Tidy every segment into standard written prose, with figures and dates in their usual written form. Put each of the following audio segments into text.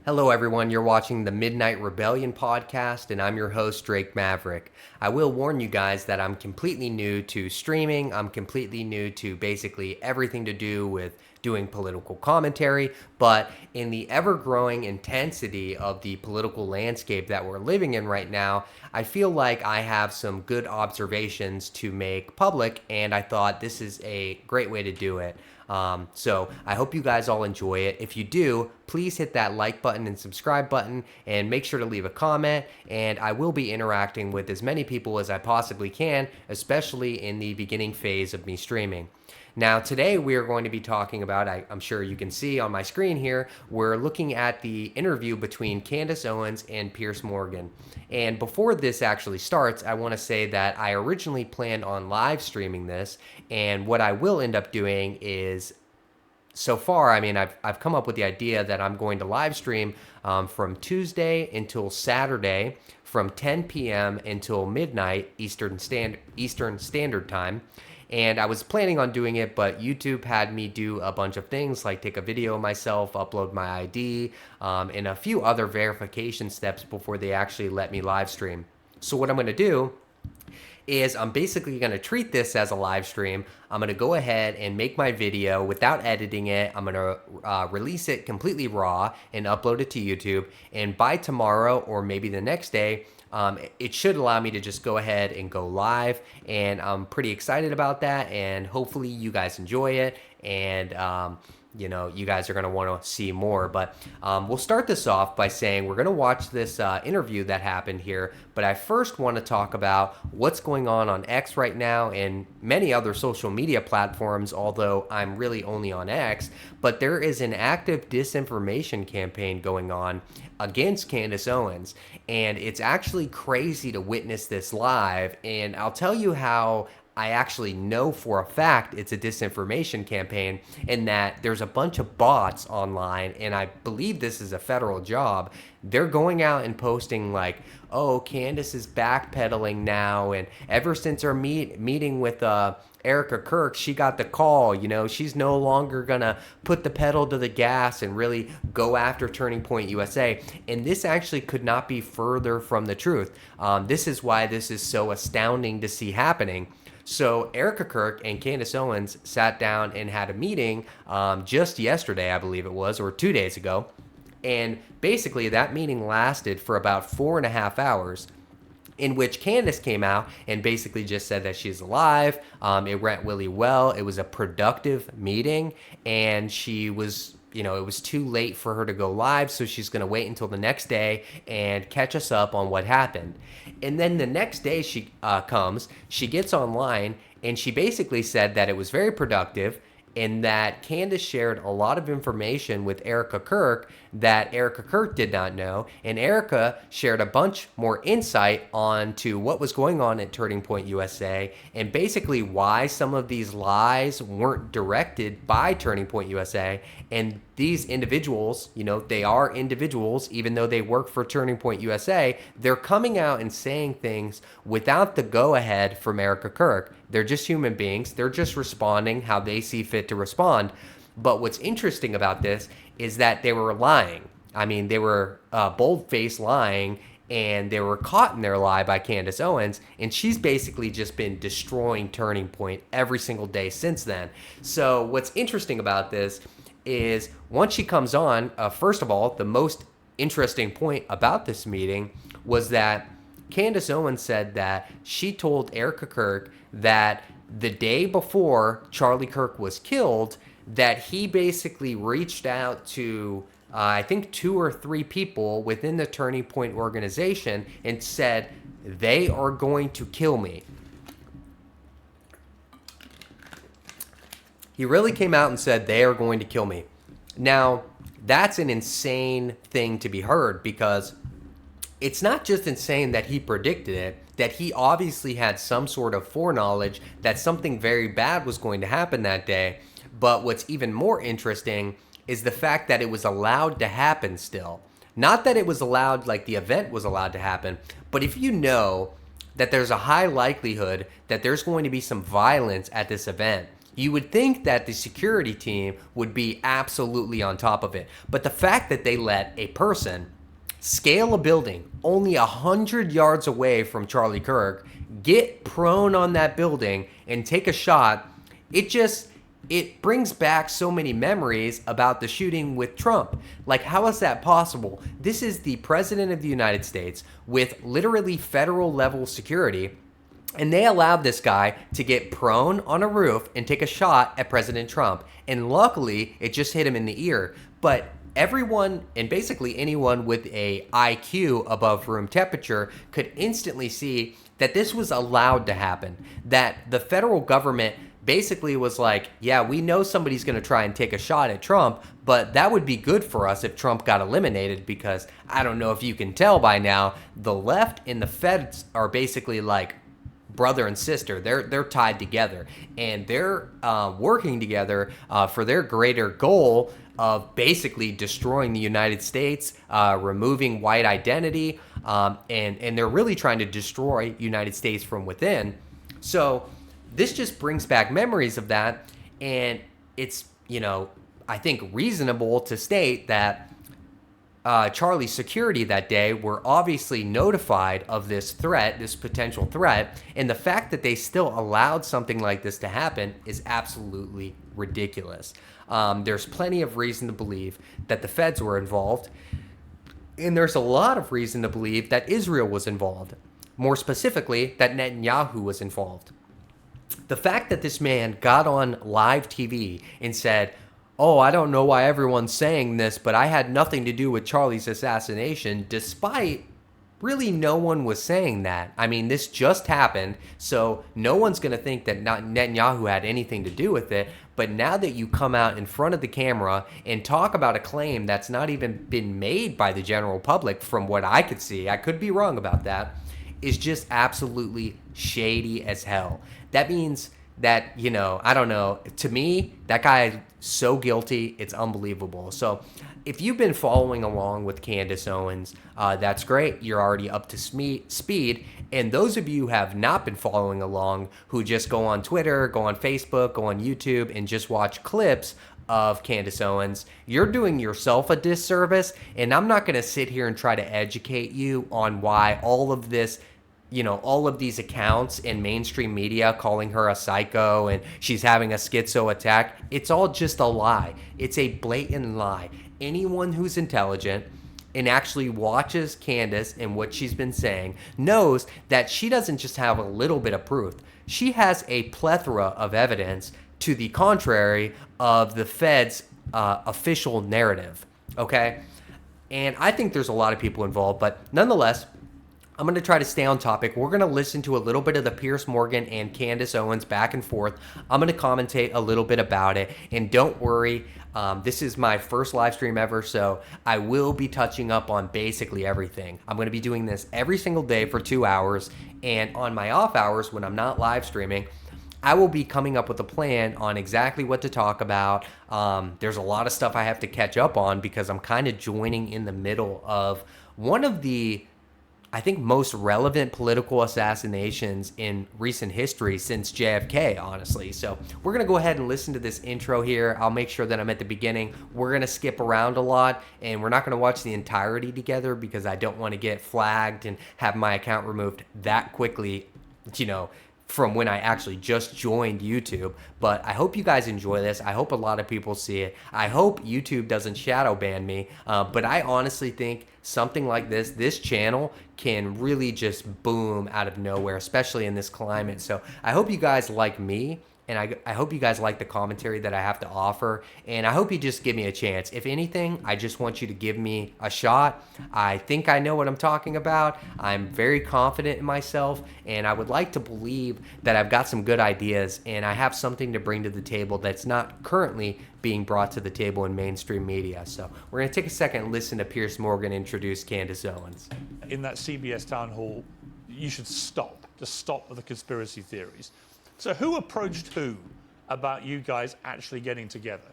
Hello, everyone. You're watching the Midnight Rebellion podcast, and I'm your host, Drake Maverick. I will warn you guys that I'm completely new to streaming. I'm completely new to basically everything to do with doing political commentary, but in the ever-growing intensity of the political landscape that we're living in right now, I feel like I have some good observations to make public, and I thought this is a great way to do it. So I hope you guys all enjoy it. If you do, please hit that like button and subscribe button and make sure to leave a comment. And I will be interacting with as many people as I possibly can, especially in the beginning phase of me streaming. Now, today we are going to be talking about, I'm sure you can see on my screen here, we're looking at the interview between Candace Owens and Piers Morgan. And before this actually starts, I want to say that I originally planned on live streaming this, and what I will end up doing is, so far, I've come up with the idea that I'm going to live stream from Tuesday until Saturday from 10 p.m. until midnight Eastern Standard Time. And I was planning on doing it, but YouTube had me do a bunch of things like take a video of myself, upload my ID, and a few other verification steps before they actually let me live stream. So what I'm going to do is I'm basically going to treat this as a live stream. I'm going to go ahead and make my video without editing it. I'm going to release it completely raw and upload it to YouTube. And by tomorrow or maybe the next day, it should allow me to just go ahead and go live, and I'm pretty excited about that, and hopefully you guys enjoy it, and you guys are going to want to see more. But we'll start this off by saying we're going to watch this interview that happened here, but I first want to talk about what's going on X right now and many other social media platforms, although I'm really only on X. But there is an active disinformation campaign going on against Candace Owens, and it's actually crazy to witness this live, and I'll tell you how I actually know for a fact it's a disinformation campaign, and that there's a bunch of bots online, and I believe this is a federal job. They're going out and posting like, oh, Candace is backpedaling now, and ever since our meeting with Erika Kirk, she got the call, she's no longer gonna put the pedal to the gas and really go after Turning Point USA. And this actually could not be further from the truth. This is why this is so astounding to see happening. So Erika Kirk and Candace Owens sat down and had a meeting just yesterday, I believe it was, or 2 days ago. And basically that meeting lasted for about 4.5 hours, in which Candace came out and basically just said that she's alive. It went really well. It was a productive meeting, and she was, it was too late for her to go live, so she's going to wait until the next day and catch us up on what happened. And then the next day she gets online, and she basically said that it was very productive, and that Candace shared a lot of information with Erika Kirk that Erika Kirk did not know, and Erika shared a bunch more insight onto what was going on at Turning Point USA, and basically why some of these lies weren't directed by Turning Point USA. And these individuals, they are individuals, even though they work for Turning Point USA, they're coming out and saying things without the go-ahead from Erika Kirk. They're just human beings. They're just responding how they see fit to respond. But what's interesting about this is that they were lying. They were bold-faced lying, and they were caught in their lie by Candace Owens, and she's basically just been destroying Turning Point every single day since then. So what's interesting about this is once she comes on, first of all, the most interesting point about this meeting was that Candace Owens said that she told Erika Kirk that the day before Charlie Kirk was killed, that he basically reached out to, I think 2 or 3 people within the Turning Point organization and said, they are going to kill me. He really came out and said, they are going to kill me. Now, that's an insane thing to be heard, because it's not just insane that he predicted it, that he obviously had some sort of foreknowledge that something very bad was going to happen that day. But what's even more interesting is the fact that it was allowed to happen still. Not that it was allowed, like the event was allowed to happen, but if you know that there's a high likelihood that there's going to be some violence at this event, You would think that the security team would be absolutely on top of it. But the fact that they let a person scale a building only 100 yards away from Charlie Kirk, get prone on that building, and take a shot, it brings back so many memories about the shooting with Trump. Like, how is that possible? This is the president of the United States with literally federal level security, and they allowed this guy to get prone on a roof and take a shot at President Trump. And luckily, it just hit him in the ear. But everyone, and basically anyone with a IQ above room temperature, could instantly see that this was allowed to happen. That the federal government basically was like, yeah, we know somebody's going to try and take a shot at Trump, but that would be good for us if Trump got eliminated, because I don't know if you can tell by now, the left and the feds are basically like brother and sister. They're tied together, and they're working together for their greater goal of basically destroying the United States, removing white identity, and they're really trying to destroy United States from within. So this just brings back memories of that, and it's, I think reasonable to state that Charlie's security that day were obviously notified of this threat, this potential threat, and the fact that they still allowed something like this to happen is absolutely ridiculous. There's plenty of reason to believe that the feds were involved, and there's a lot of reason to believe that Israel was involved. More specifically, that Netanyahu was involved. The fact that this man got on live TV and said, oh, I don't know why everyone's saying this, but I had nothing to do with Charlie's assassination, despite really no one was saying that. I mean, this just happened, so no one's going to think that Netanyahu had anything to do with it. But now that you come out in front of the camera and talk about a claim that's not even been made by the general public, from what I could see, I could be wrong about that, is just absolutely shady as hell. That means that, I don't know, to me, that guy so guilty, it's unbelievable. So if you've been following along with Candace Owens, that's great. You're already up to speed. And those of you who have not been following along, who just go on Twitter, go on Facebook, go on YouTube, and just watch clips of Candace Owens, you're doing yourself a disservice. And I'm not going to sit here and try to educate you on why all of this, all of these accounts in mainstream media calling her a psycho and she's having a schizo attack. It's all just a lie. It's a blatant lie. Anyone who's intelligent and actually watches Candace and what she's been saying knows that she doesn't just have a little bit of proof. She has a plethora of evidence to the contrary of the Fed's official narrative, okay? And I think there's a lot of people involved, but nonetheless, I'm going to try to stay on topic. We're going to listen to a little bit of the Piers Morgan and Candace Owens back and forth. I'm going to commentate a little bit about it. And don't worry, this is my first live stream ever, so I will be touching up on basically everything. I'm going to be doing this every single day for 2 hours. And on my off hours, when I'm not live streaming, I will be coming up with a plan on exactly what to talk about. There's a lot of stuff I have to catch up on because I'm kind of joining in the middle of one of the, I think, most relevant political assassinations in recent history since JFK, honestly. So we're going to go ahead and listen to this intro here. I'll make sure that I'm at the beginning. We're going to skip around a lot, and we're not going to watch the entirety together because I don't want to get flagged and have my account removed that quickly, from when I actually just joined YouTube. But I hope you guys enjoy this. I hope a lot of people see it. I hope YouTube doesn't shadow ban me. But I honestly think something like this channel can really just boom out of nowhere, especially in this climate. So I hope you guys like me. And I hope you guys like the commentary that I have to offer. And I hope you just give me a chance. If anything, I just want you to give me a shot. I think I know what I'm talking about. I'm very confident in myself. And I would like to believe that I've got some good ideas. And I have something to bring to the table that's not currently being brought to the table in mainstream media. So we're going to take a second and listen to Piers Morgan introduce Candace Owens. In that CBS town hall, you should stop. Just stop with the conspiracy theories. So who approached who about you guys actually getting together?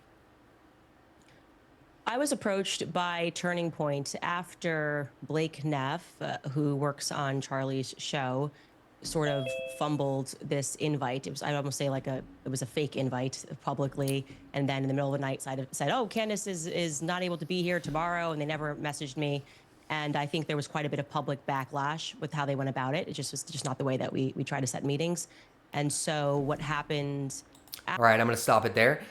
I was approached by Turning Point after Blake Neff, who works on Charlie's show, sort of fumbled this invite. It was, I'd almost say it was a fake invite publicly. And then in the middle of the night said, oh, Candace is not able to be here tomorrow. And they never messaged me. And I think there was quite a bit of public backlash with how they went about it. It just was just not the way that we try to set meetings. And so what happened. All right, I'm going to stop it there.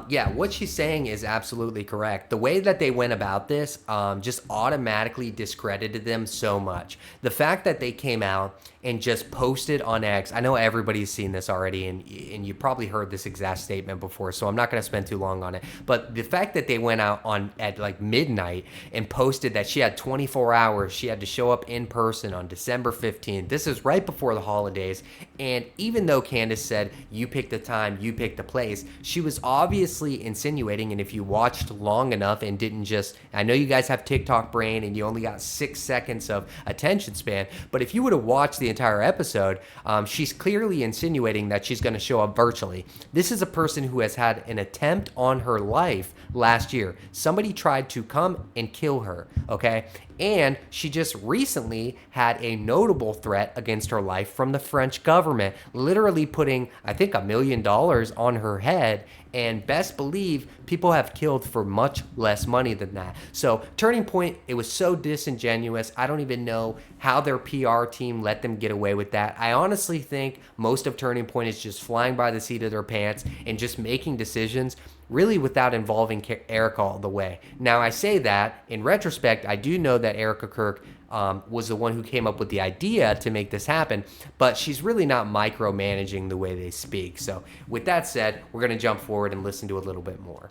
Yeah, what she's saying is absolutely correct. The way that they went about this just automatically discredited them so much. The fact that they came out and just posted on X, I know everybody's seen this already, and you probably heard this exact statement before, so I'm not going to spend too long on it. But the fact that they went out at like midnight and posted that she had 24 hours, she had to show up in person on December 15th. This is right before the holidays. And even though Candace said, you pick the time, you pick the place, she was obviously insinuating, and if you watched long enough and didn't just, I know you guys have TikTok brain and you only got 6 seconds of attention span, but if you would have watched the entire episode, she's clearly insinuating that she's going to show up virtually. This is a person who has had an attempt on her life last year. Somebody tried to come and kill her, okay? And she just recently had a notable threat against her life from the French government, literally putting, I think, $1 million on her head. And best believe people have killed for much less money than that. So Turning Point, it was so disingenuous. I don't even know how their PR team let them get away with that. I honestly think most of Turning Point is just flying by the seat of their pants and just making decisions really without involving Erika all the way. Now, I say that, in retrospect, I do know that Erika Kirk was the one who came up with the idea to make this happen, but she's really not micromanaging the way they speak. So with that said, we're going to jump forward and listen to a little bit more.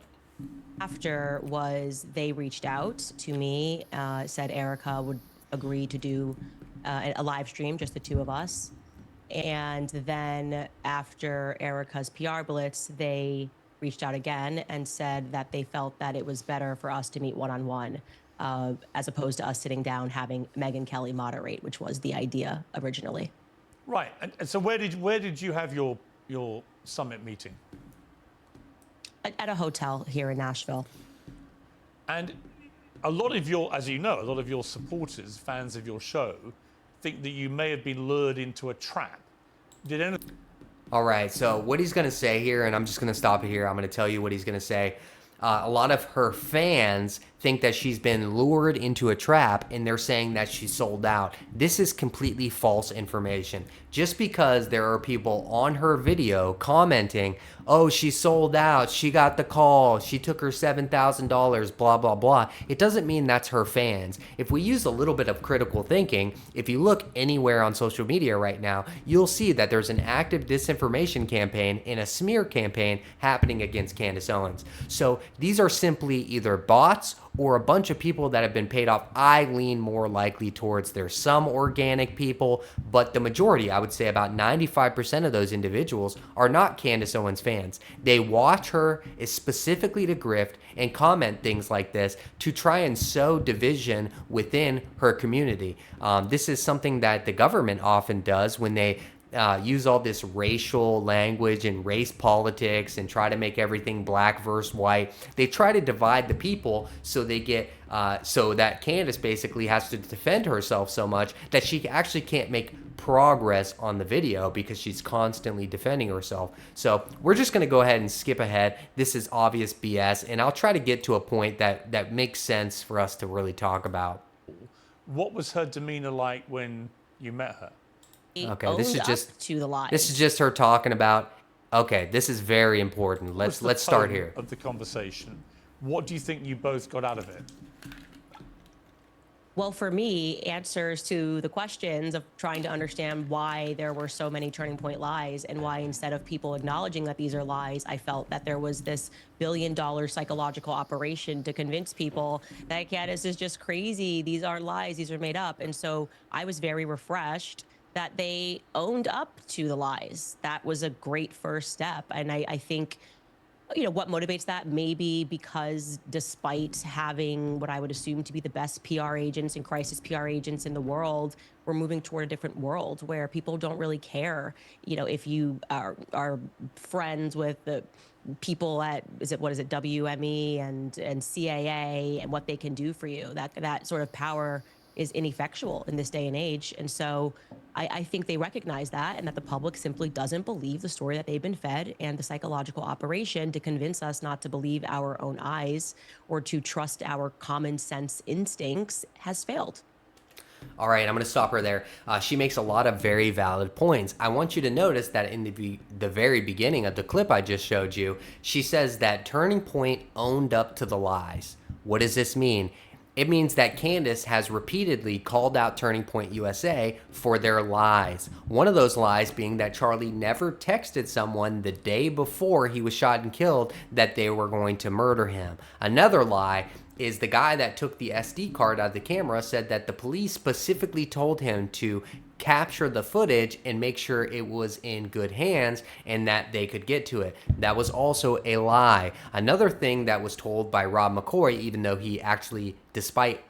After was they reached out to me, said Erika would agree to do a live stream, just the two of us. And then after Erika's PR blitz, they reached out again and said that they felt that it was better for us to meet one-on-one, as opposed to us sitting down having Megyn Kelly moderate, which was the idea originally. Right. And so where did you have your summit meeting? At a hotel here in Nashville. And a lot of your, as you know, a lot of your supporters, fans of your show, think that you may have been lured into a trap. Did anything? All right, so what he's going to say here, and I'm just going to stop it here. I'm going to tell you what he's going to say. A lot of her fans think that she's been lured into a trap, and they're saying that she's sold out. This is completely false information. Just because there are people on her video commenting, oh, she's sold out, she got the call, she took her $7,000, blah, blah, blah, it doesn't mean that's her fans. If we use a little bit of critical thinking, if you look anywhere on social media right now, you'll see that there's an active disinformation campaign and a smear campaign happening against Candace Owens. So these are simply either bots or a bunch of people that have been paid off. I lean more likely towards there's some organic people, but the majority, I would say about 95% of those individuals, are not Candace Owens fans. They watch her specifically to grift and comment things like this to try and sow division within her community. This is something that the government often does when they use all this racial language and race politics and try to make everything black versus white. They try to divide the people so they get so that Candace basically has to defend herself so much that she actually can't make progress on the video because she's constantly defending herself. So we're just going to go ahead and skip ahead. This is obvious BS, and I'll try to get to a point that makes sense for us to really talk about. What was her demeanor like when you met her? Okay, this is just to the lies. This is just her talking about. Okay, this is very important. Let's start here. Of the conversation, what do you think you both got out of it? Well, for me, answers to the questions of trying to understand why there were so many Turning Point lies and why instead of people acknowledging that these are lies, I felt that there was this billion-dollar psychological operation to convince people that Candace is just crazy. These aren't lies. These are made up. And so I was very refreshed that they owned up to the lies. That was a great first step. And I think, you know, what motivates that? Maybe because despite having what I would assume to be the best PR agents and crisis PR agents in the world, we're moving toward a different world where people don't really care, you know, if you are friends with the people at, what is it, WME and CAA and what they can do for you. That sort of power is ineffectual in this day and age. And so I think they recognize that, and that the public simply doesn't believe the story that they've been fed, and the psychological operation to convince us not to believe our own eyes or to trust our common sense instincts has failed. All right, I'm going to stop her there. She makes a lot of very valid points. I want you to notice that in the very beginning of the clip I just showed you, she says that Turning Point owned up to the lies. What does this mean? It means that Candace has repeatedly called out Turning Point USA for their lies. One of those lies being that Charlie never texted someone the day before he was shot and killed that they were going to murder him. Another lie is the guy that took the SD card out of the camera said that the police specifically told him to capture the footage and make sure it was in good hands and that they could get to it. That was also a lie. Another thing that was told by Rob McCoy, even though he actually, despite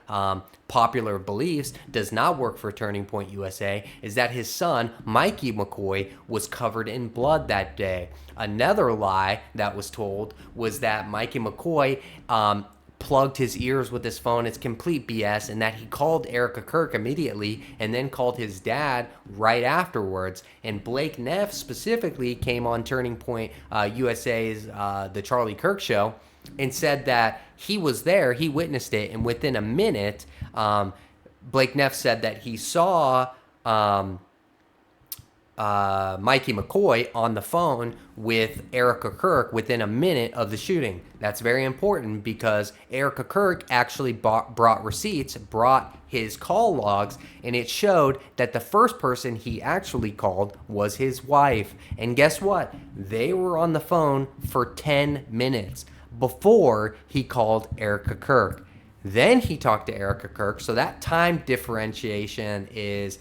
popular beliefs, does not work for Turning Point USA, is that his son, Mikey McCoy, was covered in blood that day. Another lie that was told was that Mikey McCoy plugged his ears with his phone. It's complete BS, and that he called Erika Kirk immediately and then called his dad right afterwards. And Blake Neff specifically came on Turning Point USA's The Charlie Kirk Show and said that he was there, he witnessed it, and within a minute, Blake Neff said that he saw Mikey McCoy on the phone with Erika Kirk within a minute of the shooting. That's very important because Erika Kirk actually brought receipts, brought his call logs, and it showed that the first person he actually called was his wife. And guess what? They were on the phone for 10 minutes before he called Erika Kirk. Then he talked to Erika Kirk, so that time differentiation is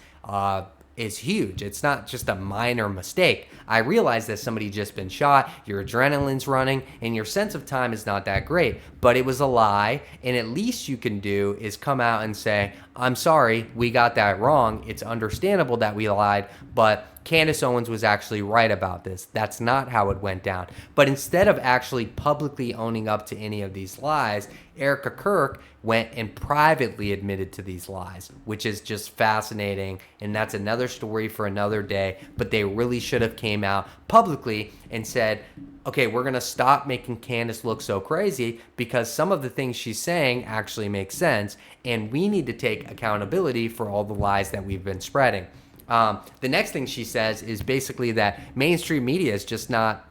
huge. It's not just a minor mistake. I realize that somebody just been shot, your adrenaline's running, and your sense of time is not that great, but it was a lie, and at least you can do is come out and say, I'm sorry, we got that wrong. It's understandable that we lied, but Candace Owens was actually right about this. That's not how it went down. But instead of actually publicly owning up to any of these lies, Erika Kirk went and privately admitted to these lies, which is just fascinating. And that's another story for another day. But they really should have came out publicly and said, okay, we're going to stop making Candace look so crazy because some of the things she's saying actually make sense. And we need to take accountability for all the lies that we've been spreading. The next thing she says is basically that mainstream media is just not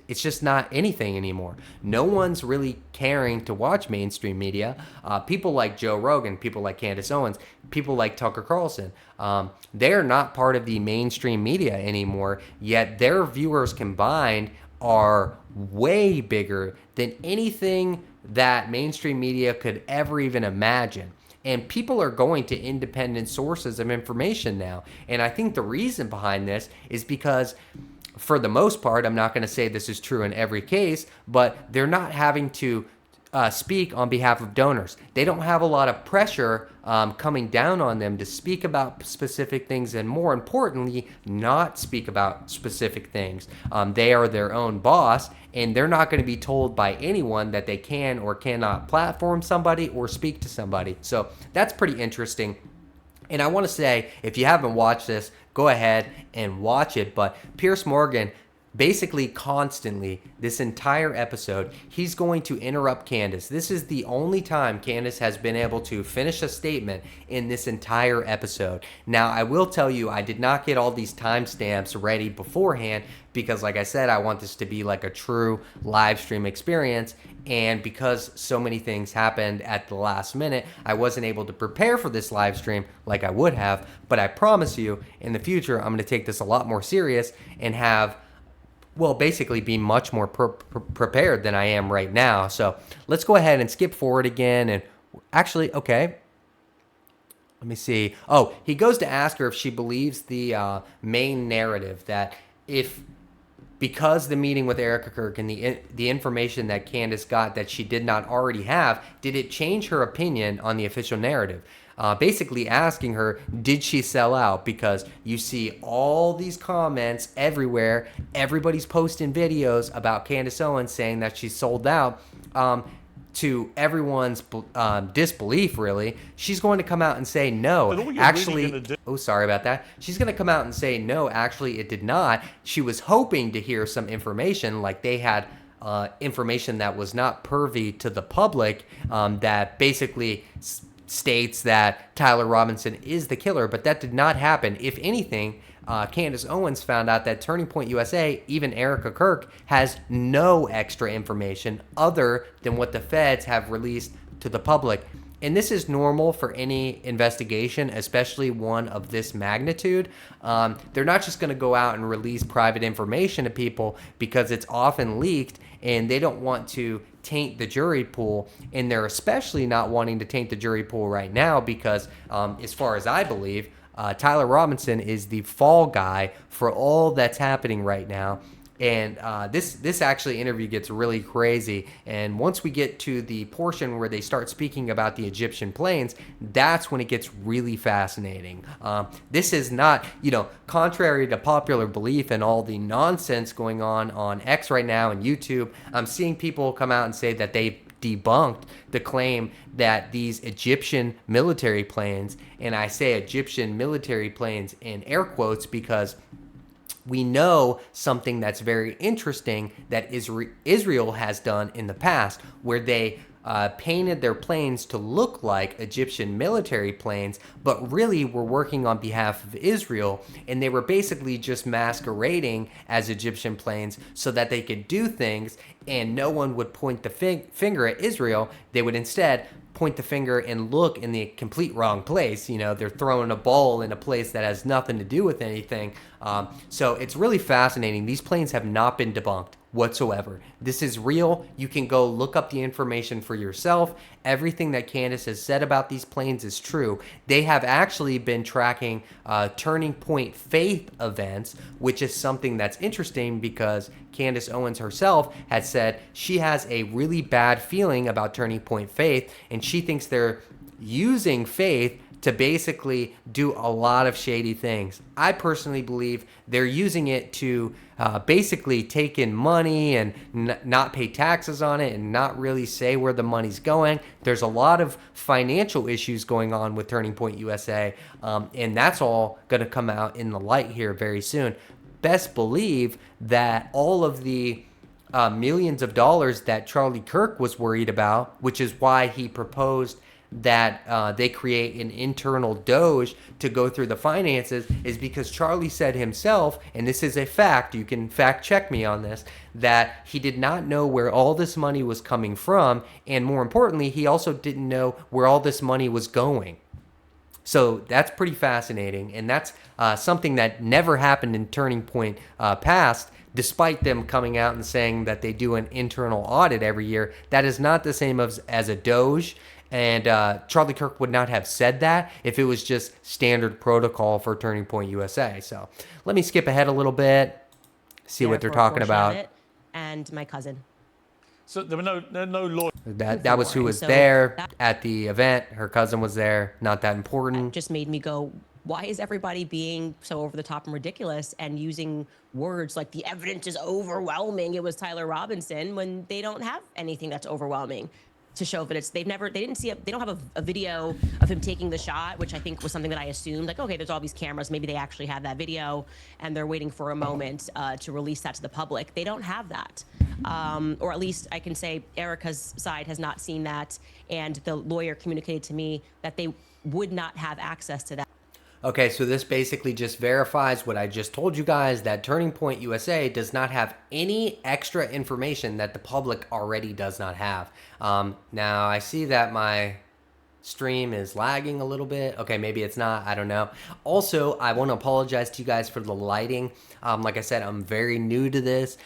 anything anymore. No one's really caring to watch mainstream media. People like Joe Rogan, people like Candace Owens, people like Tucker Carlson, they're not part of the mainstream media anymore, yet their viewers combined are way bigger than anything that mainstream media could ever even imagine. And people are going to independent sources of information now. And I think the reason behind this is because, for the most part, I'm not going to say this is true in every case, but they're not having to speak on behalf of donors. They don't have a lot of pressure coming down on them to speak about specific things, and more importantly, not speak about specific things. They are their own boss, and they're not going to be told by anyone that they can or cannot platform somebody or speak to somebody. So that's pretty interesting. And I want to say, if you haven't watched this, go ahead and watch it. But Piers Morgan, basically constantly, this entire episode, he's going to interrupt Candace. This is the only time Candace has been able to finish a statement in this entire episode. Now, I will tell you, I did not get all these timestamps ready beforehand because, like I said, I want this to be like a true live stream experience. And because so many things happened at the last minute, I wasn't able to prepare for this live stream like I would have. But I promise you, in the future, I'm going to take this a lot more serious and have, well, basically be much more prepared than I am right now. So let's go ahead and skip forward again. And actually, okay, let me see. Oh, he goes to ask her if she believes the main narrative that because the meeting with Erika Kirk and the information that Candace got that she did not already have, did it change her opinion on the official narrative? Basically asking her, did she sell out? Because you see all these comments everywhere. Everybody's posting videos about Candace Owens saying that she sold out. to everyone's disbelief, really, she's going to come out and say, no, But all you're actually, really gonna do- oh, sorry about that. She's going to come out and say, no, actually, it did not. She was hoping to hear some information, like they had information that was not privy to the public, that basically states that Tyler Robinson is the killer, but that did not happen. If anything, Candace Owens found out that Turning Point USA, even Erika Kirk, has no extra information other than what the feds have released to the public. And this is normal for any investigation, especially one of this magnitude. They're not just going to go out and release private information to people because it's often leaked, and they don't want to taint the jury pool. And they're especially not wanting to taint the jury pool right now because, as far as I believe, Tyler Robinson is the fall guy for all that's happening right now. And this actually interview gets really crazy. And once we get to the portion where they start speaking about the Egyptian planes, that's when it gets really fascinating. This is not, contrary to popular belief and all the nonsense going on X right now and YouTube, I'm seeing people come out and say that they debunked the claim that these Egyptian military planes, and I say Egyptian military planes in air quotes because we know something that's very interesting that Israel has done in the past, where they painted their planes to look like Egyptian military planes, but really were working on behalf of Israel, and they were basically just masquerading as Egyptian planes so that they could do things and no one would point the finger at Israel. They would instead point the finger and look in the complete wrong place. They're throwing a ball in a place that has nothing to do with anything. So it's really fascinating. These planes have not been debunked whatsoever. This is real. You can go look up the information for yourself. Everything that Candace has said about these planes is true. They have actually been tracking Turning Point Faith events, which is something that's interesting because Candace Owens herself had said she has a really bad feeling about Turning Point Faith, and she thinks they're using faith to basically do a lot of shady things. I personally believe they're using it to basically take in money and not pay taxes on it and not really say where the money's going. There's a lot of financial issues going on with Turning Point USA, and that's all going to come out in the light here very soon. Best believe that all of the millions of dollars that Charlie Kirk was worried about, which is why he proposed that they create an internal Doge to go through the finances, is because Charlie said himself, and this is a fact, you can fact check me on this, that he did not know where all this money was coming from, and more importantly, he also didn't know where all this money was going. So that's pretty fascinating, and that's something that never happened in Turning Point past. Despite them coming out and saying that they do an internal audit every year, that is not the same as a Doge. And Charlie Kirk would not have said that if it was just standard protocol for Turning Point USA. So let me skip ahead a little bit, see what they're talking about. And my cousin. So there were no lawyers. That was who was there at the event. Her cousin was there. Not that important. Just made me go, why is everybody being so over the top and ridiculous and using words like the evidence is overwhelming? It was Tyler Robinson, when they don't have anything that's overwhelming to show that they don't have a video of him taking the shot, which I think was something that I assumed, like, okay, there's all these cameras, maybe they actually have that video and they're waiting for a moment to release that to the public. They don't have that. Or at least I can say Erika's side has not seen that, and the lawyer communicated to me that they would not have access to that. Okay, so this basically just verifies what I just told you guys, that Turning Point USA does not have any extra information that the public already does not have. Now, I see that my stream is lagging a little bit. Okay, maybe it's not. I don't know. Also, I want to apologize to you guys for the lighting. Like I said, I'm very new to this.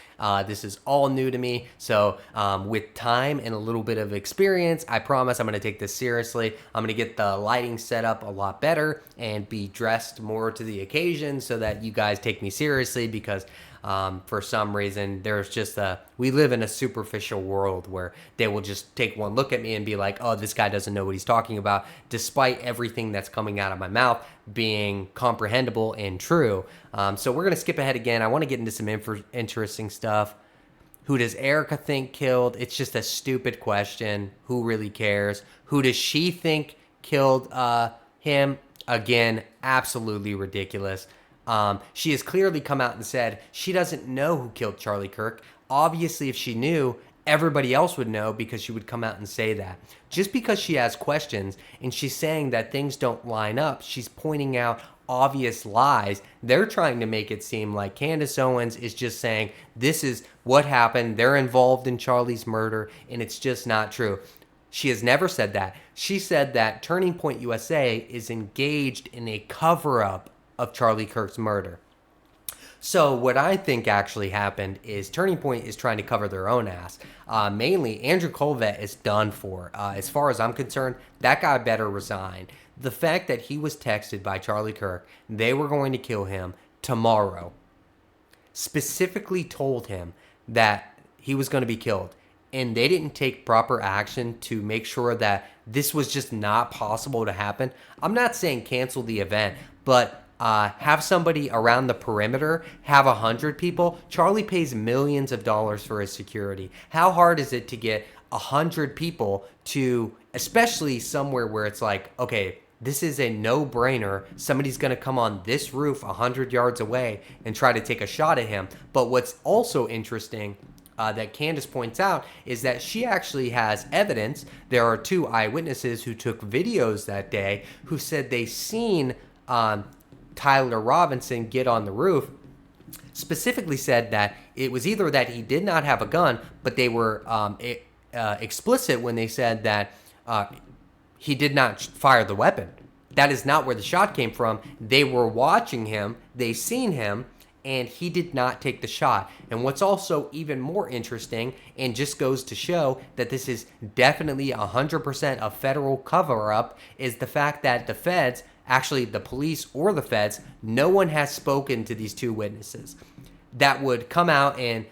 This is all new to me. So with time and a little bit of experience, I promise I'm going to take this seriously. I'm going to get the lighting set up a lot better and be dressed more to the occasion so that you guys take me seriously, because for some reason there's just we live in a superficial world where they will just take one look at me and be like, oh, this guy doesn't know what he's talking about, despite everything that's coming out of my mouth being comprehensible and true. So we're going to skip ahead again. I want to get into some interesting stuff. Who does Erika think killed? It's just a stupid question. Who really cares? Who does she think killed him? Again, absolutely ridiculous. She has clearly come out and said she doesn't know who killed Charlie Kirk. Obviously, if she knew, everybody else would know because she would come out and say that. Just because she has questions and she's saying that things don't line up, she's pointing out obvious lies. They're trying to make it seem like Candace Owens is just saying this is what happened. They're involved in Charlie's murder, and it's just not true. She has never said that. She said that Turning Point USA is engaged in a cover-up of Charlie Kirk's murder. So what I think actually happened is Turning Point is trying to cover their own ass. Mainly, Andrew Colvett is done for. As far as I'm concerned, that guy better resign. The fact that he was texted by Charlie Kirk, they were going to kill him tomorrow, specifically told him that he was going to be killed, and they didn't take proper action to make sure that this was just not possible to happen. I'm not saying cancel the event, but have somebody around the perimeter, have 100 people. Charlie pays millions of dollars for his security. How hard is it to get 100 people to, especially somewhere where it's like, okay, this is a no-brainer. Somebody's going to come on this roof 100 yards away and try to take a shot at him. But what's also interesting that Candace points out is that she actually has evidence. There are 2 eyewitnesses who took videos that day who said they seen Tyler Robinson get on the roof, specifically said that it was either that he did not have a gun, but they were explicit when they said that he did not fire the weapon. That is not where the shot came from. They were watching him, they seen him, and he did not take the shot. And what's also even more interesting, and just goes to show that this is definitely 100% a federal cover-up, is the fact that the feds, actually the police or the feds, no one has spoken to these 2 witnesses that would come out and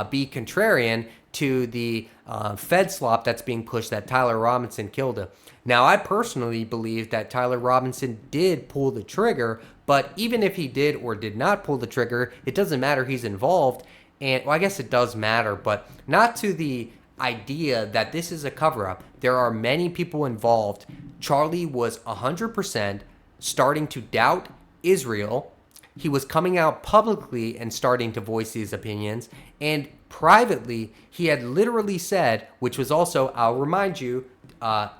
be contrarian to the Fed slop that's being pushed that Tyler Robinson killed him. Now, I personally believe that Tyler Robinson did pull the trigger, but even if he did or did not pull the trigger, it doesn't matter. He's involved. And well, I guess it does matter, but not to the idea that this is a cover-up. There are many people involved. Charlie was 100% starting to doubt Israel. He was coming out publicly and starting to voice these opinions. And privately, he had literally said, which was also, I'll remind you,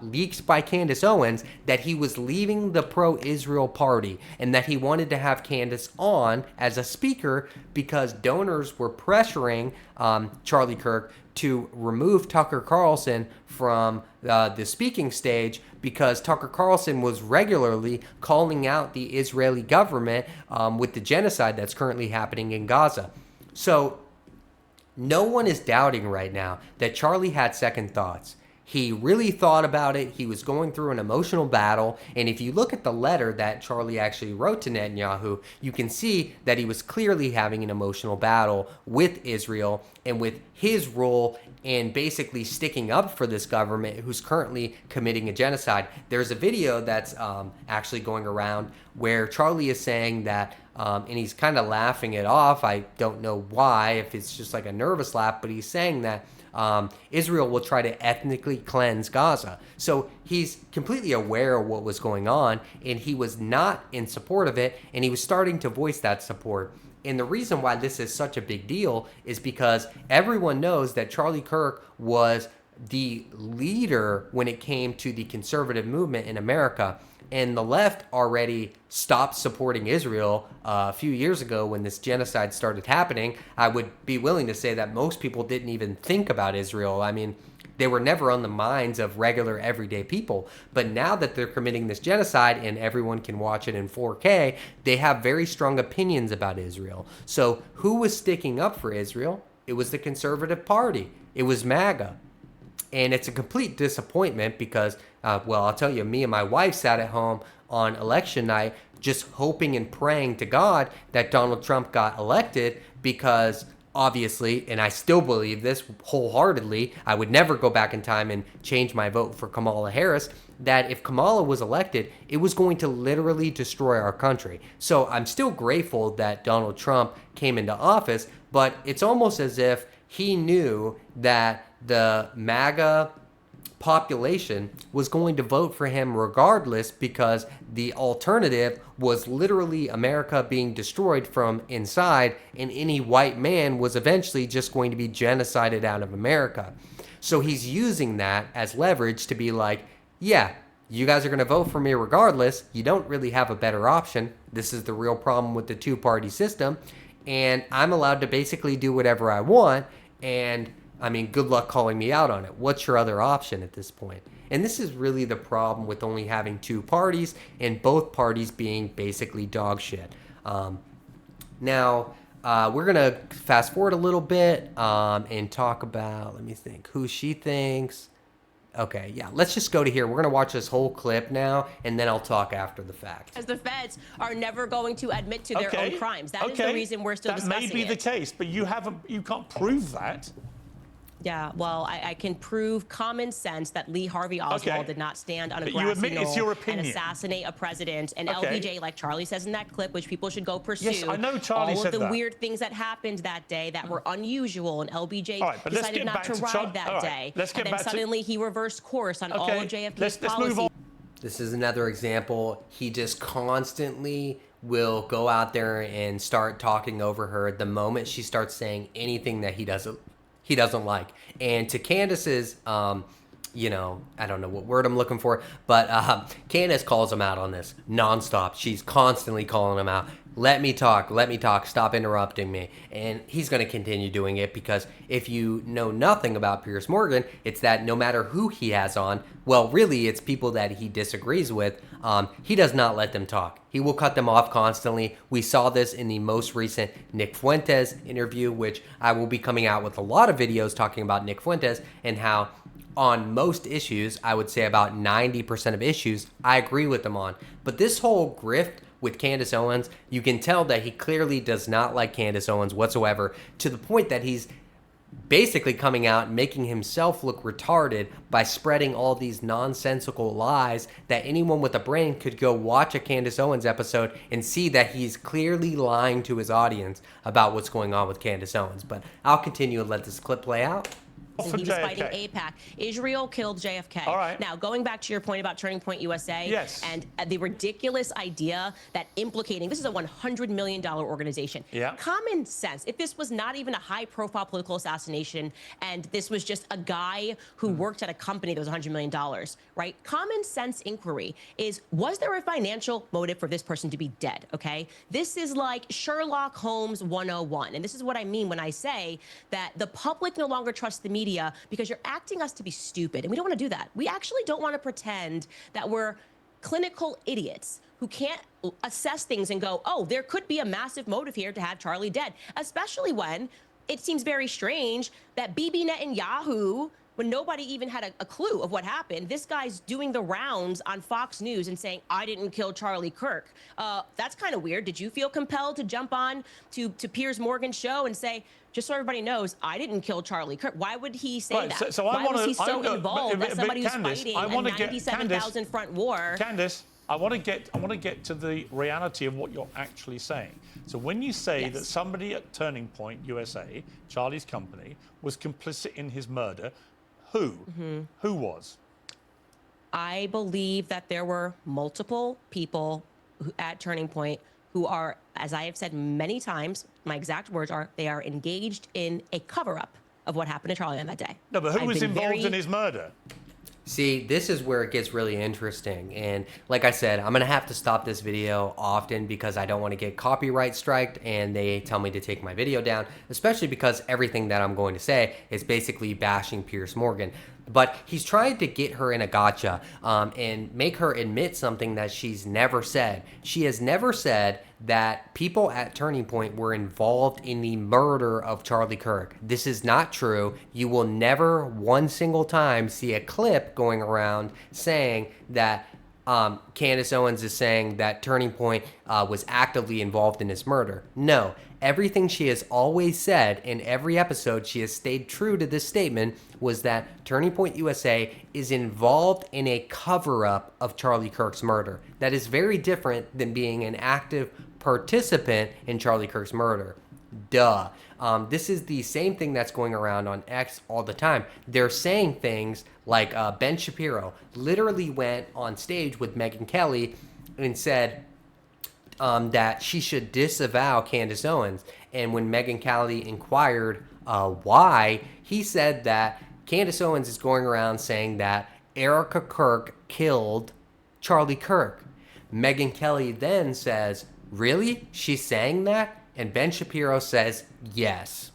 leaked by Candace Owens, that he was leaving the pro-Israel party and that he wanted to have Candace on as a speaker because donors were pressuring Charlie Kirk to remove Tucker Carlson from the speaking stage because Tucker Carlson was regularly calling out the Israeli government with the genocide that's currently happening in Gaza. So no one is doubting right now that Charlie had second thoughts. He really thought about it. He was going through an emotional battle. And if you look at the letter that Charlie actually wrote to Netanyahu, you can see that he was clearly having an emotional battle with Israel and with his role in basically sticking up for this government who's currently committing a genocide. There's a video that's actually going around where Charlie is saying that, and he's kind of laughing it off. I don't know why, if it's just like a nervous laugh, but he's saying that Israel will try to ethnically cleanse Gaza. So he's completely aware of what was going on, and he was not in support of it, and he was starting to voice that support. And the reason why this is such a big deal is because everyone knows that Charlie Kirk was the leader when it came to the conservative movement in America. And the left already stopped supporting Israel a few years ago when this genocide started happening. I would be willing to say that most people didn't even think about Israel. I mean, they were never on the minds of regular everyday people. But now that they're committing this genocide and everyone can watch it in 4K, they have very strong opinions about Israel. So who was sticking up for Israel? It was the Conservative Party. It was MAGA. And it's a complete disappointment because, well, I'll tell you, me and my wife sat at home on election night just hoping and praying to God that Donald Trump got elected because obviously, and I still believe this wholeheartedly, I would never go back in time and change my vote for Kamala Harris, that if Kamala was elected, it was going to literally destroy our country. So I'm still grateful that Donald Trump came into office, but it's almost as if he knew that the MAGA population was going to vote for him regardless, because the alternative was literally America being destroyed from inside, and any white man was eventually just going to be genocided out of America. So he's using that as leverage to be like, yeah, you guys are going to vote for me regardless. You don't really have a better option. This is the real problem with the two-party system, and I'm allowed to basically do whatever I want. And I mean, good luck calling me out on it. What's your other option at this point? And this is really the problem with only having two parties, and both parties being basically dog shit. Now, we're going to fast forward a little bit and talk about, let me think, who she thinks. Okay, yeah, let's just go to here. We're going to watch this whole clip now, and then I'll talk after the fact. As the feds are never going to admit to their own crimes. That is the reason we're still discussing it. That may be the case, but you can't prove that. Yeah, well, I can prove common sense that Lee Harvey Oswald did not stand on a grassy knoll and assassinate a president. And LBJ, like Charlie says in that clip, which people should go pursue. Yes, I know Charlie all said of the that. weird things that happened that day that were unusual, and LBJ decided not to ride that day. And then suddenly he reversed course on all of JFK's policies. Move on. This is another example. He just constantly will go out there and start talking over her the moment she starts saying anything that he doesn't like. And to Candace's, I don't know what word I'm looking for, but Candace calls him out on this nonstop. She's constantly calling him out. Let me talk, stop interrupting me. And he's going to continue doing it, because if you know nothing about Piers Morgan, it's that no matter who he has on, well, really, it's people that he disagrees with, he does not let them talk. He will cut them off constantly. We saw this in the most recent Nick Fuentes interview, which I will be coming out with a lot of videos talking about Nick Fuentes and how on most issues, I would say about 90% of issues, I agree with him on. But this whole grift with Candace Owens, you can tell that he clearly does not like Candace Owens whatsoever, to the point that he's basically coming out and making himself look retarded by spreading all these nonsensical lies that anyone with a brain could go watch a Candace Owens episode and see that he's clearly lying to his audience about what's going on with Candace Owens. But I'll continue and let this clip play out. And he was fighting AIPAC. Israel killed JFK. All right. Now, going back to your point about Turning Point USA and the ridiculous idea that implicating, this is a $100 million organization. Yeah. Common sense, if this was not even a high-profile political assassination and this was just a guy who worked at a company that was $100 million, right? Common sense inquiry is, was there a financial motive for this person to be dead, okay? This is like Sherlock Holmes 101. And this is what I mean when I say that the public no longer trusts the media because you're acting us to be stupid. And we don't want to do that. We actually don't want to pretend that we're clinical idiots who can't assess things and go, oh, there could be a massive motive here to have Charlie dead, especially when it seems very strange that Bibi Netanyahu, when nobody even had a clue of what happened, this guy's doing the rounds on Fox News and saying, I didn't kill Charlie Kirk. That's kind of weird. Did you feel compelled to jump on to Piers Morgan's show and say, just so everybody knows, I didn't kill Charlie Kirk? Why would he say that? Why was he so involved that somebody who's fighting a 97,000 front war? Candace, I want to get to the reality of what you're actually saying. So when you say that somebody at Turning Point USA, Charlie's company, was complicit in his murder, who? Who was? I believe that there were multiple people at Turning Point who are, as I have said many times, my exact words are, they are engaged in a cover-up of what happened to Charlie on that day. No, but who was involved in his murder? See, this is where it gets really interesting. And like I said, I'm going to have to stop this video often because I don't want to get copyright striked and they tell me to take my video down, especially because everything that I'm going to say is basically bashing Piers Morgan. But he's trying to get her in a gotcha and make her admit something that she's never said. She has never said that people at Turning Point were involved in the murder of Charlie Kirk. This is not true. You will never one single time see a clip going around saying that Candace Owens is saying that Turning Point was actively involved in his murder. No, everything she has always said in every episode, she has stayed true to this statement, was that Turning Point USA is involved in a cover-up of Charlie Kirk's murder. That is very different than being an active participant in Charlie Kirk's murder. Duh. This is the same thing that's going around on X all the time. They're saying things like Ben Shapiro literally went on stage with Megyn Kelly and said that she should disavow Candace Owens. And when Megyn Kelly inquired why, he said that Candace Owens is going around saying that Erika Kirk killed Charlie Kirk. Megyn Kelly then says, really? She's saying that? And Ben Shapiro says, yes.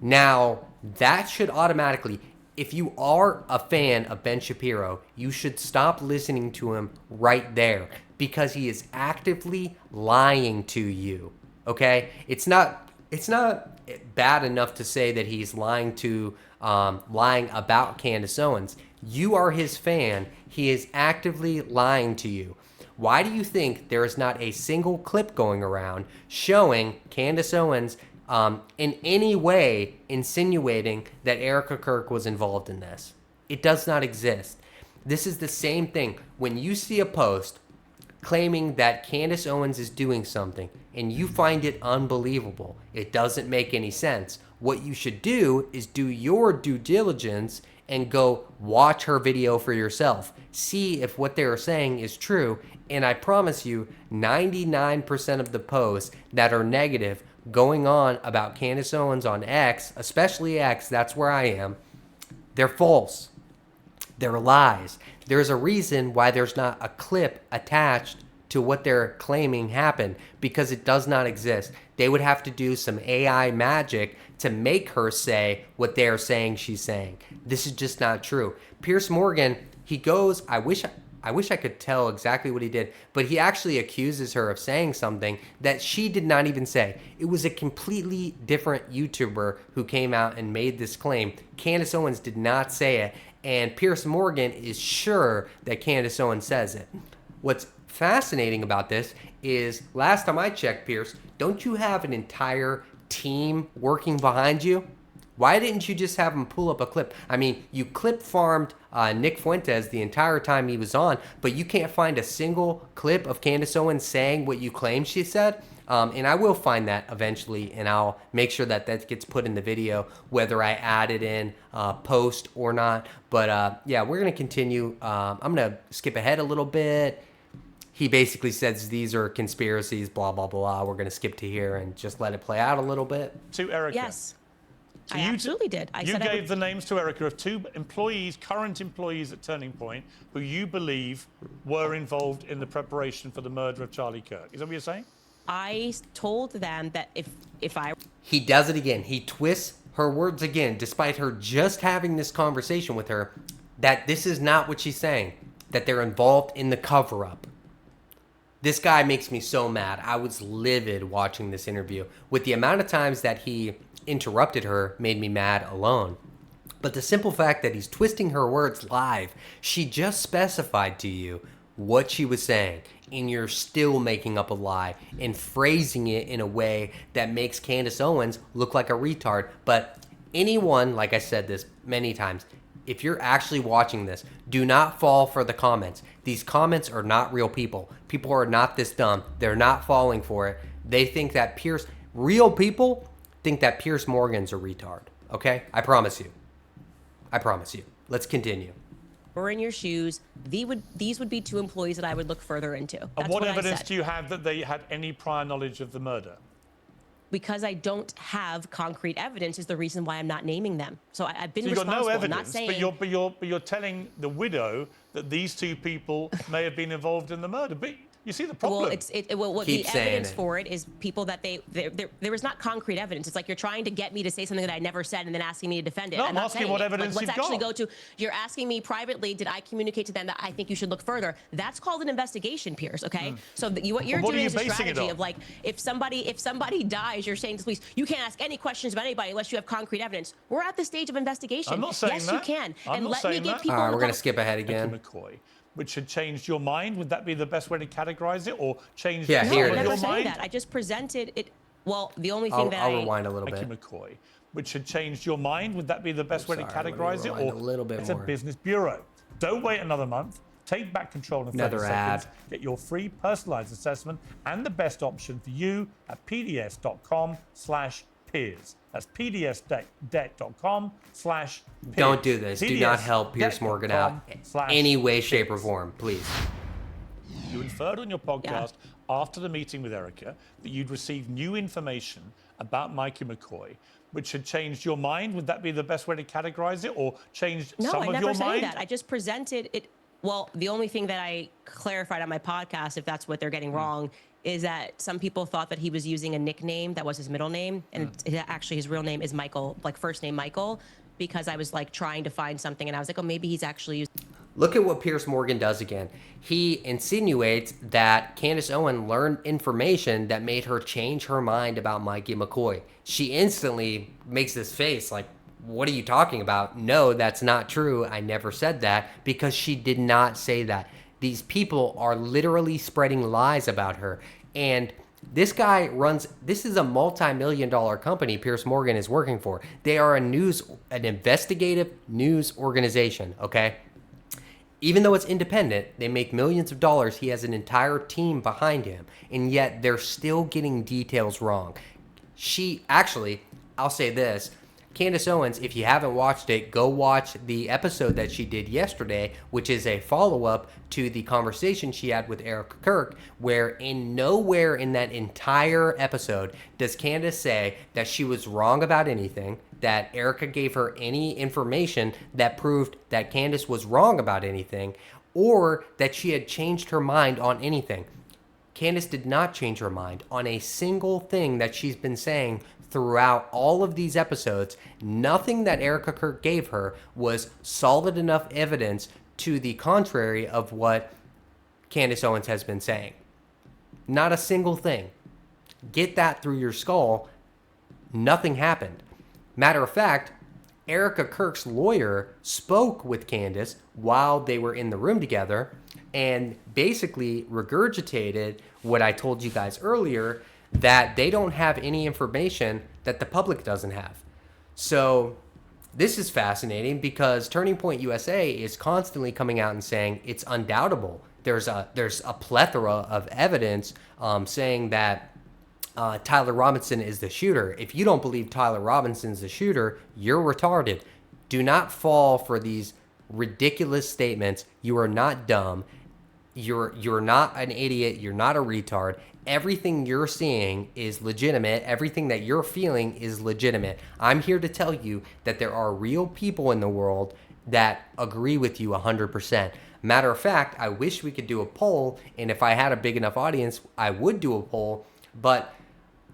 Now, that should automatically, if you are a fan of Ben Shapiro, you should stop listening to him right there because he is actively lying to you. Okay? It's not bad enough to say that he's lying about Candace Owens. You are his fan. He is actively lying to you. Why do you think there is not a single clip going around showing Candace Owens in any way insinuating that Erika Kirk was involved in this? It does not exist. This is the same thing. When you see a post claiming that Candace Owens is doing something and you find it unbelievable, it doesn't make any sense. What you should do is do your due diligence and go watch her video for yourself. See if what they're saying is true. And I promise you, 99% of the posts that are negative going on about Candace Owens on X, especially X, that's where I am, they're false. They're lies. There's a reason why there's not a clip attached to what they're claiming happened, because it does not exist. They would have to do some AI magic to make her say what they're saying she's saying. This is just not true. Piers Morgan, he goes, I wish I could tell exactly what he did, but he actually accuses her of saying something that she did not even say. It was a completely different YouTuber who came out and made this claim. Candace Owens did not say it, and Piers Morgan is sure that Candace Owens says it. What's fascinating about this is, last time I checked, Piers, don't you have an entire team working behind you? Why didn't you just have him pull up a clip? I mean, you clip farmed Nick Fuentes the entire time he was on, but you can't find a single clip of Candace Owens saying what you claim she said. And I will find that eventually, and I'll make sure that that gets put in the video, whether I add it in post or not. But yeah, we're going to continue. I'm going to skip ahead a little bit. He basically says these are conspiracies, blah, blah, blah. We're going to skip to here and just let it play out a little bit. To Erika. Yes. So I absolutely did. You gave the names to Erika of 2 employees, current employees at Turning Point, who you believe were involved in the preparation for the murder of Charlie Kirk. Is that what you're saying? I told them that if I... He does it again. He twists her words again, despite her just having this conversation with her, that this is not what she's saying, that they're involved in the cover-up. This guy makes me so mad. I was livid watching this interview. With the amount of times that he interrupted her made me mad alone. But the simple fact that he's twisting her words live, she just specified to you what she was saying, and you're still making up a lie and phrasing it in a way that makes Candace Owens look like a retard. But anyone, like I said this many times, if you're actually watching this, do not fall for the comments. These comments are not real people. People are not this dumb. They're not falling for it. They think that real people think that Piers Morgan's a retard. Okay? I promise you. I promise you. Let's continue. We're in your shoes. These would be 2 employees that I would look further into. That's And what I evidence said. do you have that they had any prior knowledge of the murder? Because I don't have concrete evidence is the reason why I'm not naming them. So I've been So you've got responsible. no I'm not evidence, saying... but you're telling the widow that these 2 people may have been involved in the murder. But you see the problem. Well, what Keep the saying evidence it. for it is people that there is not concrete evidence. It's like you're trying to get me to say something that I never said and then asking me to defend it. No, I'm I'm not asking saying what it. evidence Let's you've actually got. go to, you're asking me privately, did I communicate to them that I think you should look further? That's called an investigation, Piers, okay? So what you're what are doing you is a basing it strategy on? of like, if somebody dies, you're saying to the police, you can't ask any questions about anybody unless you have concrete evidence. We're at the stage of investigation. I'm not saying yes, that. you can. I'm and not let me saying give that. people All right, in the we're going to public- skip ahead again. McCoy, which had changed your mind. Would that be the best way to categorize it, or change Yeah, some here of it I is. never your said mind? that. I just presented it. Well, the only thing I'll rewind a little Thank bit. you, McCoy. Which had changed your mind. Would that be the best way to Sorry, let me categorize it, rewind or a little bit it's more. a business bureau? Don't wait another month. Take back control in 30 Another seconds. ad. Get your free personalized assessment and the best option for you at pds.com/peers. That's pdsdebt.com/peers. Don't do this. Do not help Piers Morgan out any way, shape, or form, please. You inferred on your podcast after the meeting with Erika that you'd received new information about Mikey McCoy, which had changed your mind. Would that be the best way to categorize it, or changed some of your mind? No, I never said that. I just presented it. Well, the only thing that I clarified on my podcast, if that's what they're getting wrong, is that some people thought that he was using a nickname that was his middle name, and actually his real name is Michael, like first name Michael, because I was like trying to find something, and I was like, oh, maybe he's actually using. Look at what Piers Morgan does again. He insinuates that Candace Owens learned information that made her change her mind about Mikey McCoy. She instantly makes this face like, what are you talking about? No, that's not true. I never said that, because she did not say that. These people are literally spreading lies about her. And this guy this is a multi-million-dollar company Piers Morgan is working for. They are an investigative news organization, okay? Even though it's independent, they make millions of dollars. He has an entire team behind him, and yet they're still getting details wrong. I'll say this, Candace Owens, if you haven't watched it, go watch the episode that she did yesterday, which is a follow-up to the conversation she had with Erika Kirk, where nowhere in that entire episode does Candace say that she was wrong about anything, that Erika gave her any information that proved that Candace was wrong about anything, or that she had changed her mind on anything. Candace did not change her mind on a single thing that she's been saying throughout all of these episodes. Nothing that Erika Kirk gave her was solid enough evidence to the contrary of what Candace Owens has been saying. Not a single thing. Get that through your skull. Nothing happened. Matter of fact, Erika Kirk's lawyer spoke with Candace while they were in the room together and basically regurgitated what I told you guys earlier, that they don't have any information that the public doesn't have. So this is fascinating, because Turning Point USA is constantly coming out and saying it's undoubtable. There's a plethora of evidence saying that Tyler Robinson is the shooter. If you don't believe Tyler Robinson's the shooter, you're retarded. Do not fall for these ridiculous statements. You are not dumb. You're not an idiot. You're not a retard. Everything you're seeing is legitimate. Everything that you're feeling is legitimate. I'm here to tell you that there are real people in the world that agree with you 100%. Matter of fact, I wish we could do a poll, and if I had a big enough audience, I would do a poll, but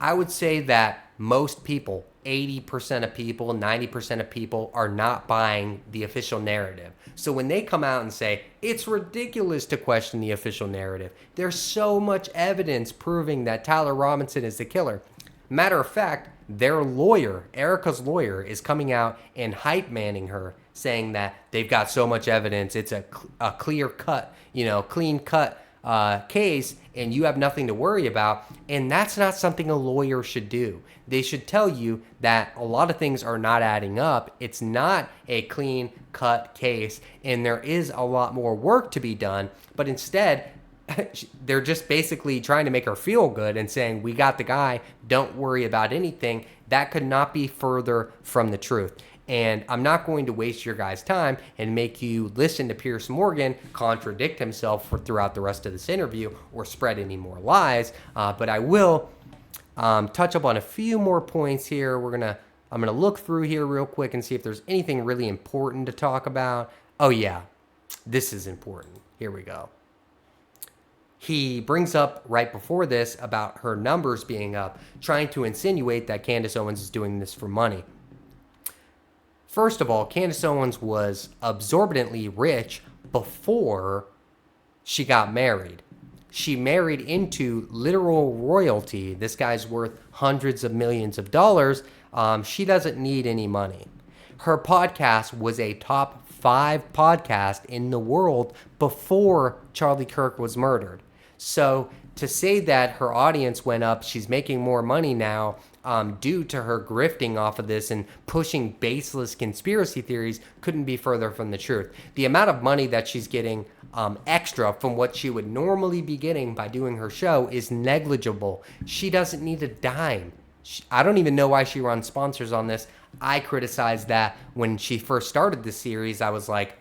I would say that most people, 80% of people, 90% of people are not buying the official narrative. So when they come out and say, it's ridiculous to question the official narrative, there's so much evidence proving that Tyler Robinson is the killer. Matter of fact, their lawyer, Erika's lawyer, is coming out and hype manning her, saying that they've got so much evidence, it's a clean cut case, and you have nothing to worry about. And that's not something a lawyer should do. They should tell you that a lot of things are not adding up. It's not a clean cut case, and there is a lot more work to be done. But instead, they're just basically trying to make her feel good and saying, we got the guy, don't worry about anything. That could not be further from the truth. And I'm not going to waste your guys' time and make you listen to Piers Morgan contradict himself throughout the rest of this interview or spread any more lies. But I will touch up on a few more points here. I'm gonna look through here real quick and see if there's anything really important to talk about. Oh yeah, this is important. Here we go. He brings up right before this about her numbers being up, trying to insinuate that Candace Owens is doing this for money. First of all, Candace Owens was absorbently rich before she got married. She married into literal royalty. This guy's worth hundreds of millions of dollars. She doesn't need any money. Her podcast was a top 5 podcast in the world before Charlie Kirk was murdered. So to say that her audience went up, she's making more money now due to her grifting off of this and pushing baseless conspiracy theories, couldn't be further from the truth. The amount of money that she's getting extra from what she would normally be getting by doing her show is negligible. She doesn't need a dime. I don't even know why she runs sponsors on this. I criticized that when she first started the series. I was like,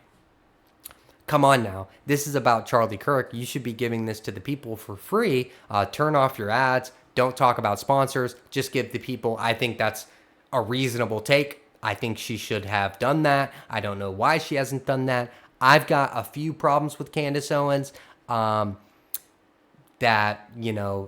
come on now. This is about Charlie Kirk. You should be giving this to the people for free. Turn off your ads. Don't talk about sponsors. Just give the people. I think that's a reasonable take. I think she should have done that. I don't know why she hasn't done that. I've got a few problems with Candace Owens that,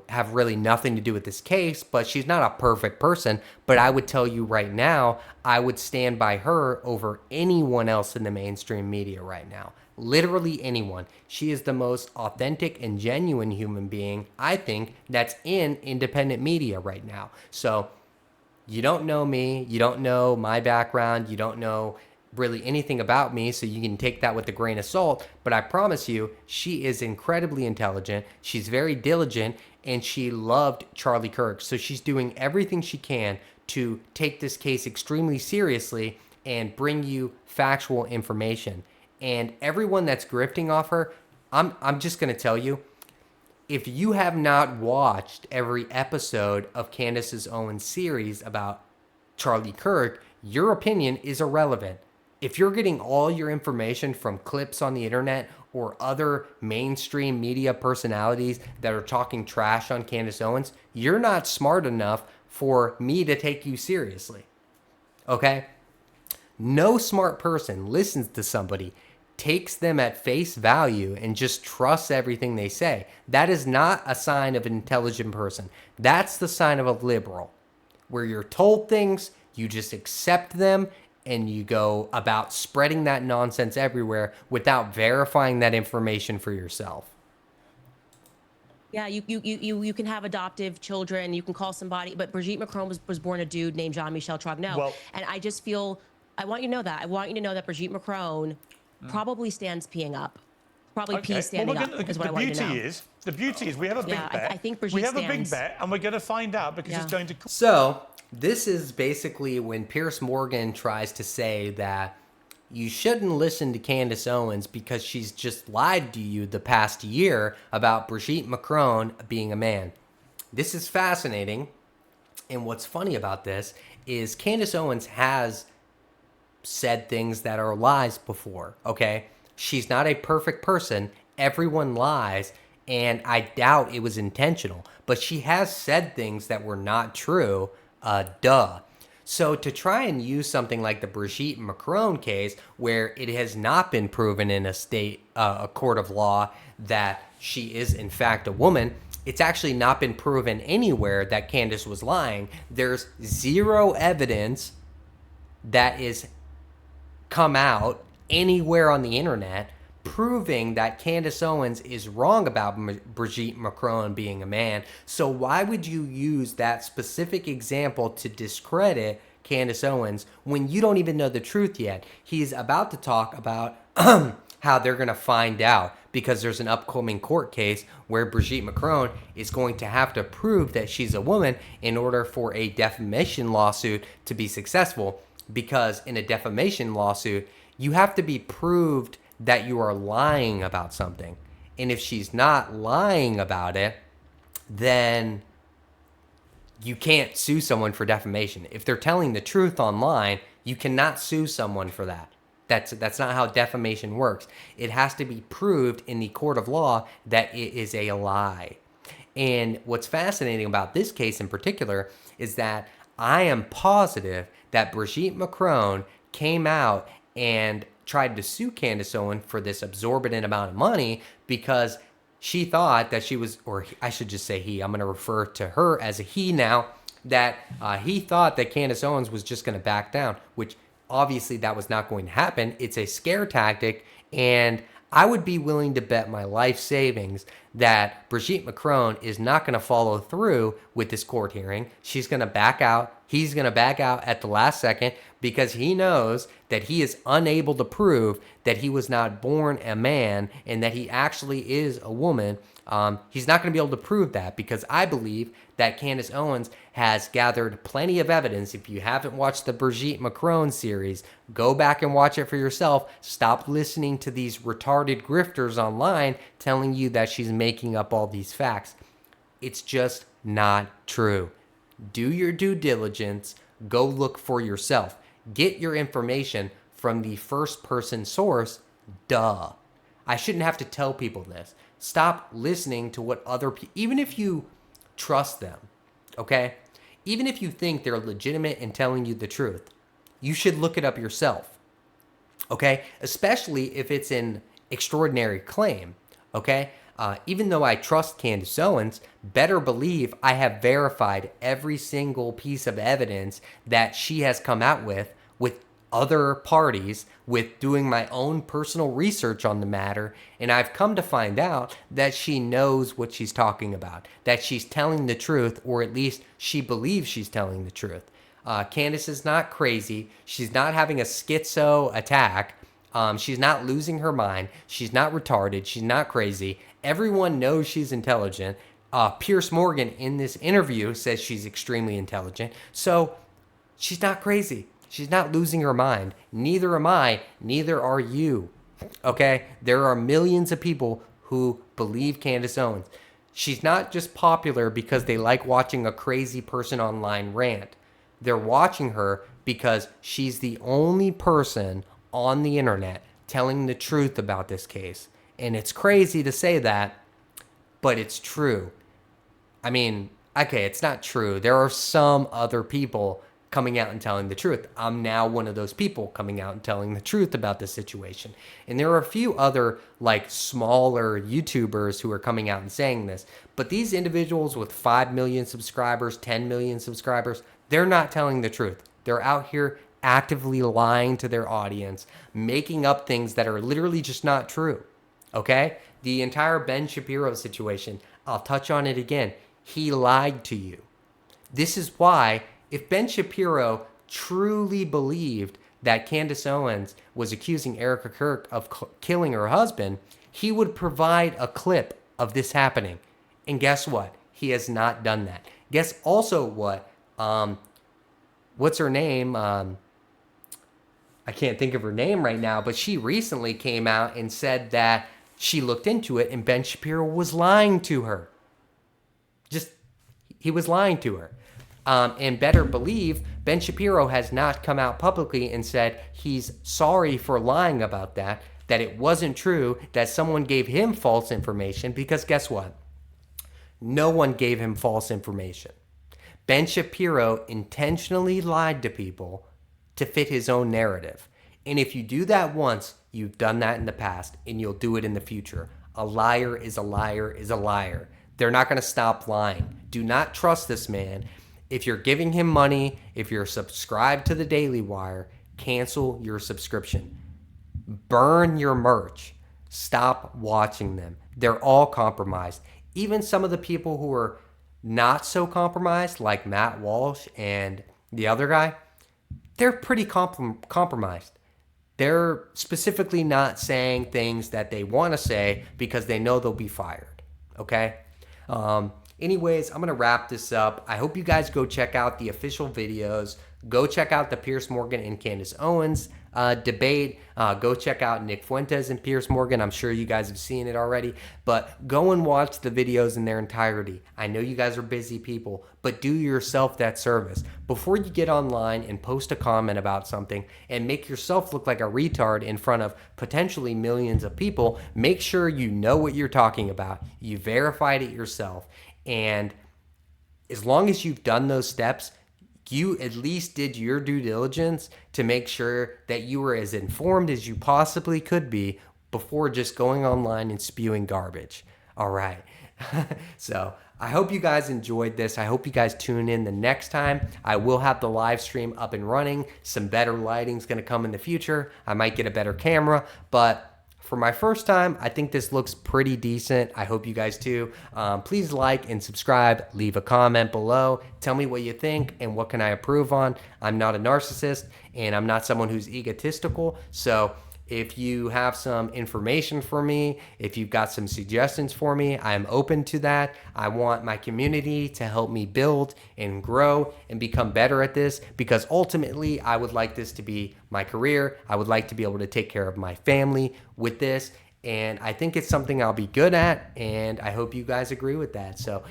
have really nothing to do with this case, but she's not a perfect person. But I would tell you right now, I would stand by her over anyone else in the mainstream media right now. Literally anyone. She is the most authentic and genuine human being, I think, that's in independent media right now. So you don't know me, you don't know my background, you don't know really anything about me, so you can take that with a grain of salt. But I promise you, she is incredibly intelligent, she's very diligent, and she loved Charlie Kirk. So she's doing everything she can to take this case extremely seriously and bring you factual information. And everyone that's grifting off her, I'm just going to tell you, if you have not watched every episode of Candace Owens' series about Charlie Kirk, your opinion is irrelevant. If you're getting all your information from clips on the internet or other mainstream media personalities that are talking trash on Candace Owens, you're not smart enough for me to take you seriously. Okay? No smart person listens to somebody, takes them at face value, and just trusts everything they say. That is not a sign of an intelligent person. That's the sign of a liberal, where you're told things, you just accept them, and you go about spreading that nonsense everywhere without verifying that information for yourself. Yeah, you can have adoptive children, you can call somebody, but Brigitte Macron was born a dude named Jean-Michel Trogneau. Well, and I just feel, I want you to know that. I want you to know that Brigitte Macron probably stands peeing up. Probably pee standing up is what I want you to know. The beauty is we have a big bet. I think Brigitte we have stands. a big bet, and we're going to find out because it's going to... So this is basically when Piers Morgan tries to say that you shouldn't listen to Candace Owens because she's just lied to you the past year about Brigitte Macron being a man. This is fascinating. And what's funny about this is Candace Owens has said things that are lies before, okay? She's not a perfect person. Everyone lies, and I doubt it was intentional. But she has said things that were not true, duh. So to try and use something like the Brigitte Macron case, where it has not been proven in a court of law that she is in fact a woman, it's actually not been proven anywhere that Candace was lying. There's zero evidence that is come out anywhere on the internet proving that Candace Owens is wrong about Brigitte Macron being a man. So why would you use that specific example to discredit Candace Owens when you don't even know the truth yet? He's about to talk about how they're going to find out because there's an upcoming court case where Brigitte Macron is going to have to prove that she's a woman in order for a defamation lawsuit to be successful. Because in a defamation lawsuit, you have to be proved that you are lying about something. And if she's not lying about it, then you can't sue someone for defamation. If they're telling the truth online, you cannot sue someone for that. That's not how defamation works. It has to be proved in the court of law that it is a lie. And what's fascinating about this case in particular is that I am positive that Brigitte Macron came out and tried to sue Candace Owens for this exorbitant amount of money because she thought that she was, or I should just say he, I'm going to refer to her as a he now, that he thought that Candace Owens was just going to back down, which obviously that was not going to happen. It's a scare tactic, and I would be willing to bet my life savings that Brigitte Macron is not going to follow through with this court hearing. She's going to back out. He's going to back out at the last second. because he knows that he is unable to prove that he was not born a man and that he actually is a woman. He's not going to be able to prove that, because I believe that Candace Owens has gathered plenty of evidence. If you haven't watched the Brigitte Macron series, go back and watch it for yourself. Stop listening to these retarded grifters online telling you that she's making up all these facts. It's just not true. Do your due diligence. Go look for yourself. Get your information from the first person source. Duh. I shouldn't have to tell people this. Stop listening to what other people, even if you trust them, okay? Even if you think they're legitimate in telling you the truth, you should look it up yourself, okay? Especially if it's an extraordinary claim, okay? Even though I trust Candace Owens, better believe I have verified every single piece of evidence that she has come out with other parties, with doing my own personal research on the matter, and I've come to find out that she knows what she's talking about, that she's telling the truth, or at least she believes she's telling the truth. Candace is not crazy. She's not having a schizo attack. She's not losing her mind. She's not retarded. She's not crazy. Everyone knows she's intelligent. Piers Morgan in this interview says she's extremely intelligent. So she's not crazy. She's not losing her mind. Neither am I. Neither are you. Okay? There are millions of people who believe Candace Owens. She's not just popular because they like watching a crazy person online rant. They're watching her because she's the only person on the internet telling the truth about this case. And it's crazy to say that, but it's true. I mean, okay, it's not true. There are some other people coming out and telling the truth. I'm now one of those people coming out and telling the truth about this situation. And there are a few other like smaller YouTubers who are coming out and saying this. But these individuals with 5 million subscribers, 10 million subscribers, they're not telling the truth. They're out here actively lying to their audience, making up things that are literally just not true. Okay? The entire Ben Shapiro situation, I'll touch on it again. He lied to you. This is why, if Ben Shapiro truly believed that Candace Owens was accusing Erika Kirk of killing her husband, he would provide a clip of this happening. And guess what? He has not done that. Guess also what? What's her name? I can't think of her name right now, but she recently came out and said that she looked into it and Ben Shapiro was lying to her. He was lying to her. And better believe, Ben Shapiro has not come out publicly and said he's sorry for lying about that it wasn't true, that someone gave him false information, because guess what? No one gave him false information. Ben Shapiro intentionally lied to people to fit his own narrative. And if you do that once, you've done that in the past, and you'll do it in the future. A liar is a liar is a liar. They're not going to stop lying. Do not trust this man. If you're giving him money, if you're subscribed to the Daily Wire, cancel your subscription. Burn your merch. Stop watching them. They're all compromised. Even some of the people who are not so compromised, like Matt Walsh and the other guy, they're pretty compromised. They're specifically not saying things that they want to say because they know they'll be fired. Okay? Anyways, I'm going to wrap this up. I hope you guys go check out the official videos. Go check out the Piers Morgan and Candace Owens debate. Go check out Nick Fuentes and Piers Morgan. I'm sure you guys have seen it already. But go and watch the videos in their entirety. I know you guys are busy people, but do yourself that service. Before you get online and post a comment about something and make yourself look like a retard in front of potentially millions of people, make sure you know what you're talking about. You verified it yourself. And as long as you've done those steps, you at least did your due diligence to make sure that you were as informed as you possibly could be before just going online and spewing garbage. All right. So I hope you guys enjoyed this. I hope you guys tune in the next time. I will have the live stream up and running. Some better lighting's going to come in the future. I might get a better camera, but for my first time, I think this looks pretty decent. I hope you guys too. Please like and subscribe. Leave a comment below. Tell me what you think and what can I improve on. I'm not a narcissist and I'm not someone who's egotistical. So if you have some information for me, if you've got some suggestions for me, I'm open to that. I want my community to help me build and grow and become better at this, because ultimately I would like this to be my career. I would like to be able to take care of my family with this. And I think it's something I'll be good at. And I hope you guys agree with that. So,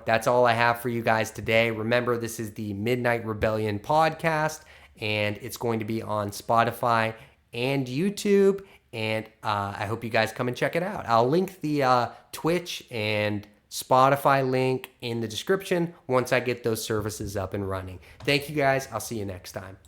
that's all I have for you guys today. Remember, this is the Midnight Rebellion podcast, and it's going to be on Spotify and YouTube. And I hope you guys come and check it out. I'll link the Twitch and Spotify link in the description once I get those services up and running. Thank you guys. I'll see you next time.